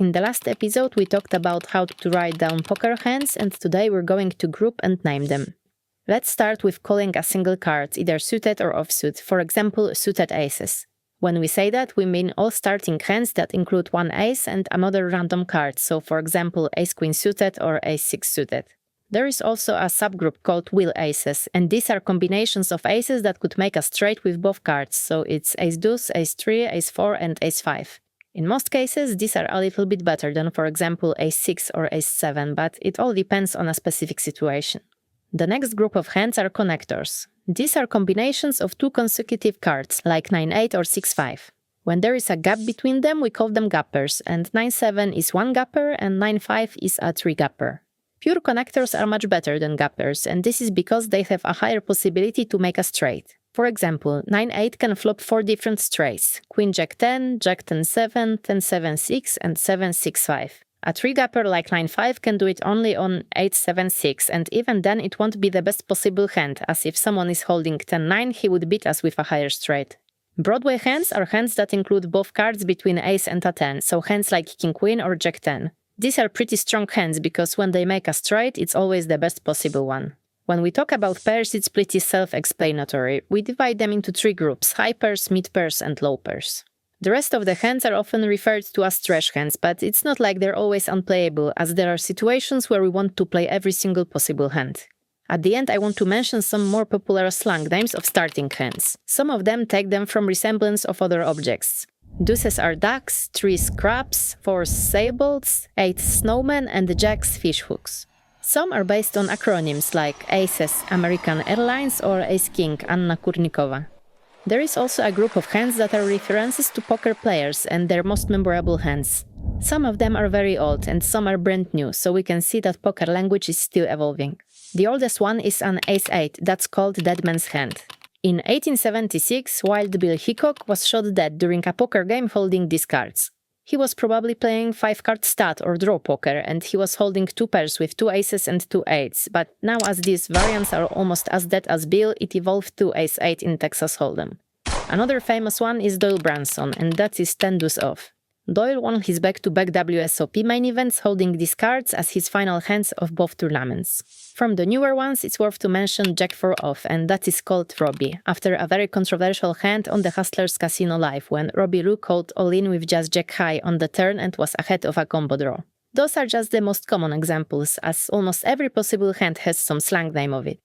In the last episode, we talked about how to write down poker hands, and today we're going to group and name them. Let's start with calling a single card, either suited or offsuit, for example, suited aces. When we say that, we mean all starting hands that include one ace and another random card, so for example, ace-queen suited or ace-6 suited. There is also a subgroup called wheel aces, and these are combinations of aces that could make a straight with both cards, so it's ace-deuce, ace-3, ace-4 and ace-5. In most cases, these are a little bit better than, for example, ace-6 or ace-7, but it all depends on a specific situation. The next group of hands are connectors. These are combinations of two consecutive cards, like 9-8 or 6-5. When there is a gap between them, we call them gappers, and 9-7 is one gapper and 9-5 is a three-gapper. Pure connectors are much better than gappers, and this is because they have a higher possibility to make a straight. For example, 9-8 can flop 4 different straights: Queen Jack-10, Jack-10-7, 10-7-6 and 7-6-5. A three-gapper like 9-5 can do it only on 8-7-6, and even then it won't be the best possible hand, as if someone is holding 10-9, he would beat us with a higher straight. Broadway hands are hands that include both cards between ace and a 10, so hands like King-Queen or Jack-10. These are pretty strong hands because when they make a straight, it's always the best possible one. When we talk about pairs, it's pretty self-explanatory. We divide them into 3 groups: high pairs, mid pairs and low pairs. The rest of the hands are often referred to as trash hands, but it's not like they're always unplayable, as there are situations where we want to play every single possible hand. At the end, I want to mention some more popular slang names of starting hands. Some of them take them from resemblance of other objects. Deuces are ducks, 3s crabs, 4s sailboats, 8s snowmen and jacks fishhooks. Some are based on acronyms like ACES, American Airlines, or Ace-King, Anna Kournikova. There is also a group of hands that are references to poker players and their most memorable hands. Some of them are very old and some are brand new, so we can see that poker language is still evolving. The oldest one is an ace-8, that's called Dead Man's Hand. In 1876, Wild Bill Hickok was shot dead during a poker game holding these cards. He was probably playing 5-card stud or draw poker, and he was holding 2 pairs with 2 aces and 2 8s, but now as these variants are almost as dead as Bill, it evolved to ace-8 in Texas Hold'em. Another famous one is Doyle Brunson, and that is 10 deuce off. Doyle won his back-to-back WSOP main events holding these cards as his final hands of both tournaments. From the newer ones, it's worth to mention Jack 4 off, and that is called Robbi, after a very controversial hand on the Hustlers Casino Live when Robbi Jade Lew called all-in with just Jack high on the turn and was ahead of a combo draw. Those are just the most common examples, as almost every possible hand has some slang name of it.